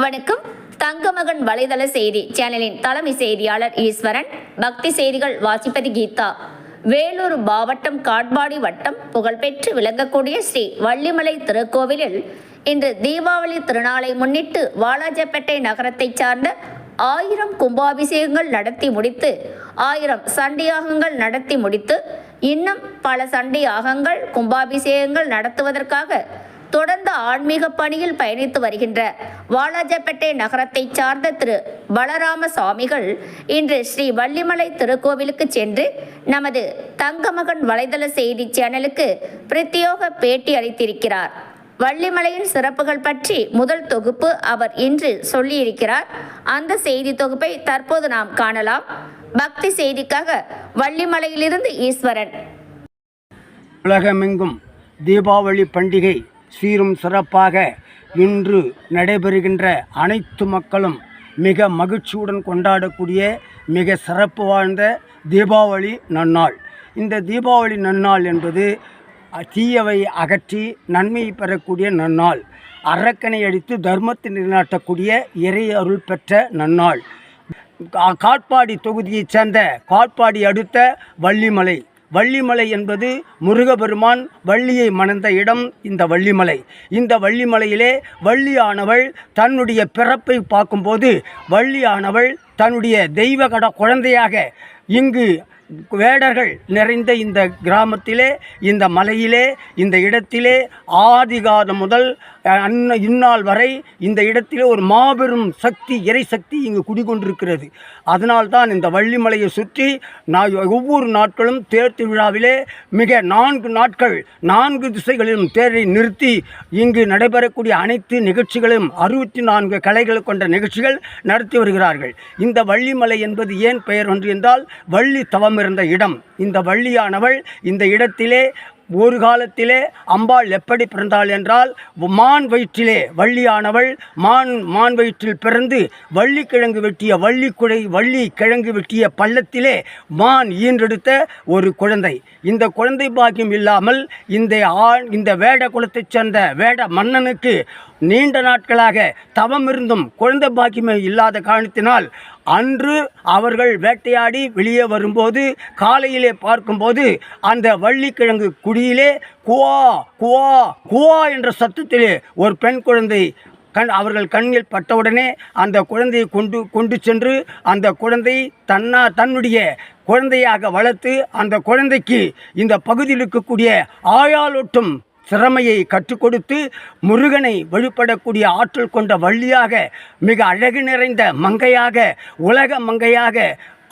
வணக்கம். தங்கமகன் வலைதள செய்தி சேனலின் தலைமை செய்தியாளர் ஈஸ்வரன். பக்தி செய்திகள் வாசிப்பது கீதா. வேலூர் மாவட்டம் காட்பாடி வட்டம் புகழ்பெற்று விளங்கக்கூடிய ஸ்ரீ வள்ளிமலை திருக்கோவிலில் இன்று தீபாவளி திருநாளை முன்னிட்டு வாலாஜப்பேட்டை நகரத்தை சார்ந்த 1000 கும்பாபிஷேகங்கள் நடத்தி முடித்து 1000 சண்டியாகங்கள் நடத்தி முடித்து இன்னும் பல சண்டியாகங்கள் கும்பாபிஷேகங்கள் நடத்துவதற்காக தொடர்ந்து ஆன்மீக பணியில் பயணித்து வருகின்ற வாலாஜப்பேட்டை நகரத்தை சார்ந்த திரு பலராம சுவாமிகள் இன்று ஸ்ரீ வள்ளிமலை திருக்கோவிலுக்கு சென்று நமது தங்கமகன் வலைதள செய்தி சேனலுக்கு பிரத்யேக பேட்டி அளித்திருக்கிறார். வள்ளிமலையின் சிறப்புகள் பற்றி முதல் தொகுப்பு அவர் இன்று சொல்லியிருக்கிறார். அந்த செய்தி தொகுப்பை தற்போது நாம் காணலாம். பக்தி செய்திக்காக வள்ளிமலையிலிருந்து ஈஸ்வரன். உலகமெங்கும் தீபாவளி பண்டிகை சீரும் சிறப்பாக இன்று நடைபெறுகின்ற அனைத்து மக்களும் மிக மகிழ்ச்சியுடன் கொண்டாடக்கூடிய மிக சிறப்பு வாழ்ந்த தீபாவளி நன்னாள். இந்த தீபாவளி நன்னாள் என்பது தீயவை அகற்றி நன்மை பெறக்கூடிய நன்னாள். அரக்கனை அடித்து தர்மத்தை நிலைநாட்டக்கூடிய இறை அருள் பெற்ற நன்னாள். காட்பாடி தொகுதியைச் சேர்ந்த காட்பாடி அடுத்த வள்ளிமலை. வள்ளிமலை என்பது முருகபெருமான் வள்ளியை மணந்த இடம் இந்த வள்ளிமலை. இந்த வள்ளிமலையிலே வள்ளியானவள் தன்னுடைய பிறப்பை பார்க்கும்போது வள்ளியானவள் தன்னுடைய தெய்வ குழந்தையாக இங்கு வேடர்கள் நிறைந்த இந்த கிராமத்திலே, இந்த மலையிலே, இந்த இடத்திலே ஆதிகாலம் முதல் இந்நாள் வரை இந்த இடத்திலே ஒரு மாபெரும் சக்தி, இறை சக்தி இங்கு குடிகொண்டிருக்கிறது. அதனால்தான் இந்த வள்ளிமலையை சுற்றி ஒவ்வொரு நாட்களும் தேர் திருவிழாவிலே மிக 4 நாட்கள் 4 திசைகளிலும் தேரை நிறுத்தி இங்கு நடைபெறக்கூடிய அனைத்து நிகழ்ச்சிகளும் 64 கலைகள் கொண்ட நிகழ்ச்சிகள் நடத்தி வருகிறார்கள். இந்த வள்ளிமலை என்பது ஏன் பெயர் ஒன்று என்றால் வள்ளி தவம் இருந்த இடம். இந்த வள்ளியானவள் இந்த இடத்திலே ஒரு காலத்திலே அம்பாள் எப்படி பிறந்தாள் என்றால் மான் வயிற்றிலே வள்ளியானவள் மான் வயிற்றில் பிறந்து வள்ளிக்கிழங்கு வெட்டிய வள்ளி கிழங்கு வெட்டிய பள்ளத்திலே மான் ஈன்றெடுத்த ஒரு குழந்தை. இந்த குழந்தை பாக்கியம் இல்லாமல் இந்த வேட குலத்தைச் சேர்ந்த வேட மன்னனுக்கு நீண்ட நாட்களாக தவம் இருந்தும் குழந்தை பாக்கியமே இல்லாத காரணத்தினால் அன்று அவர்கள் வேட்டையாடி வெளியே வரும்போது காலையிலே பார்க்கும்போது அந்த வள்ளிக்கிழங்கு குடியிலே குவா குவா குவா என்ற சத்தத்திலே ஒரு பெண் குழந்தை அவர்கள் கண்ணில் பட்டவுடனே அந்த குழந்தையை கொண்டு சென்று அந்த குழந்தை தன்னுடைய குழந்தையாக வளர்த்து அந்த குழந்தைக்கு இந்த பகுதியில் இருக்கக்கூடிய ஆயாலோட்டும் திறமையை கற்றுக் கொடுத்து முருகனை வழிபடக்கூடிய ஆற்றல் கொண்ட வள்ளியாக, மிக அழகு நிறைந்த மங்கையாக, உலக மங்கையாக,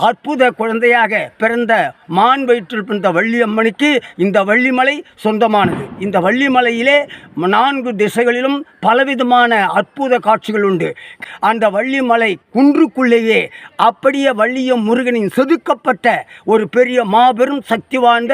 அற்புத குழந்தையாக பிறந்த மான் வயிற்றில் பிறந்த வள்ளியம்மனுக்கு இந்த வள்ளிமலை சொந்தமானது. இந்த வள்ளிமலையிலே 4 திசைகளிலும் பலவிதமான அற்புத காட்சிகள் உண்டு. அந்த வள்ளிமலை குன்றுக்குள்ளேயே அப்படியே வள்ளியம் முருகனின் செதுக்கப்பட்ட ஒரு பெரிய மாபெரும் சக்தி வாய்ந்த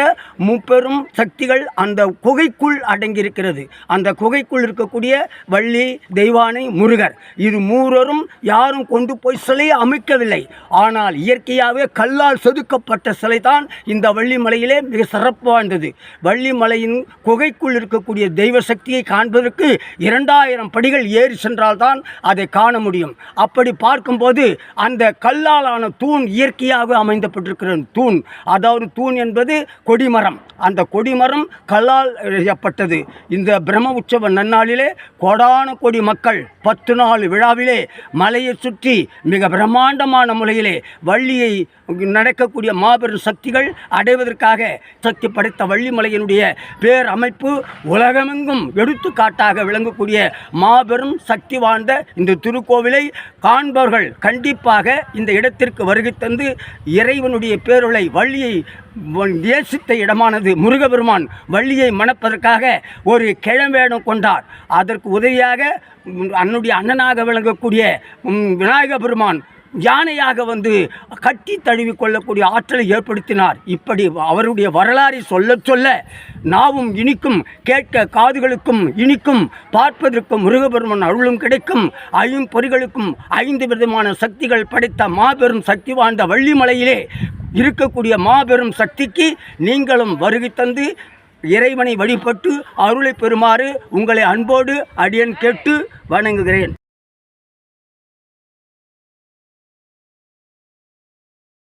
முப்பெரும் சக்திகள் அந்த குகைக்குள் அடங்கியிருக்கிறது. அந்த குகைக்குள் இருக்கக்கூடிய வள்ளி, தெய்வானை, முருகர் இது மூவரும் யாரும் கொண்டு போய் சிலையை அமைக்கவில்லை. ஆனால் இயற்கை கல்லால் செதுக்கப்பட்ட சிலை தான் இந்த வள்ளிமலையிலே மிக சிறப்பு வாய்ந்தது. வள்ளிமலையின் குகைக்குள் இருக்கக்கூடிய தெய்வ சக்தியை காண்பதற்கு 2000 படிகள் ஏறி சென்றால்தான் அதை காண முடியும். அப்படி பார்க்கும்போது அந்த கல்லாலான தூண் இயற்கையாக அமைந்தப்பட்டிருக்கிற தூண், அதாவது தூண் என்பது கொடிமரம். அந்த கொடிமரம் கல்லால் எழப்பட்டது. இந்த பிரம்ம உற்சவ நன்னாளிலே கோடான கோடி மக்கள் 10 நாள் விழாவிலே மலையை சுற்றி மிக பிரம்மாண்டமான முறையிலே வள்ளியை நடக்கக்கூடிய மாபெரும் சக்திகள் அடைவதற்காக சக்தி படைத்த வள்ளிமலையினுடைய பேர் அமைப்பு உலகமெங்கும் எடுத்துக்காட்டாக விளங்கக்கூடிய மாபெரும் சக்தி வாழ்ந்த இந்த திருக்கோவிலை காண்பவர்கள் கண்டிப்பாக இந்த இடத்திற்கு வருகை தந்து இறைவனுடைய பேருளை வள்ளியை தேசித்த இடமானது முருகபெருமான் வள்ளியை மணப்பதற்காக ஒரு கிழவேடம் கொண்டார். அதற்கு உதவியாக அன்னுடைய அண்ணனாக விளங்கக்கூடிய விநாயக பெருமான் யானையாக வந்து கட்டி தழுவி கொள்ளக்கூடிய ஆற்றலை ஏற்படுத்தினார். இப்படி அவருடைய வரலாறை சொல்ல சொல்ல நாவும் இனிக்கும், கேட்க காதுகளுக்கும் இனிக்கும், பார்ப்பதற்கும் முருகபெருமான் அருளும் கிடைக்கும். 5 பொறிகளுக்கும் 5 விதமான சக்திகள் படைத்த மாபெரும் சக்தி வாழ்ந்த வள்ளிமலையிலே இருக்கக்கூடிய மாபெரும் சக்திக்கு நீங்களும் வருகை தந்து இறைவனை வழிபட்டு அருளை பெறுமாறு உங்களை அன்போடு அடியேன் கேட்டு வணங்குகிறேன்.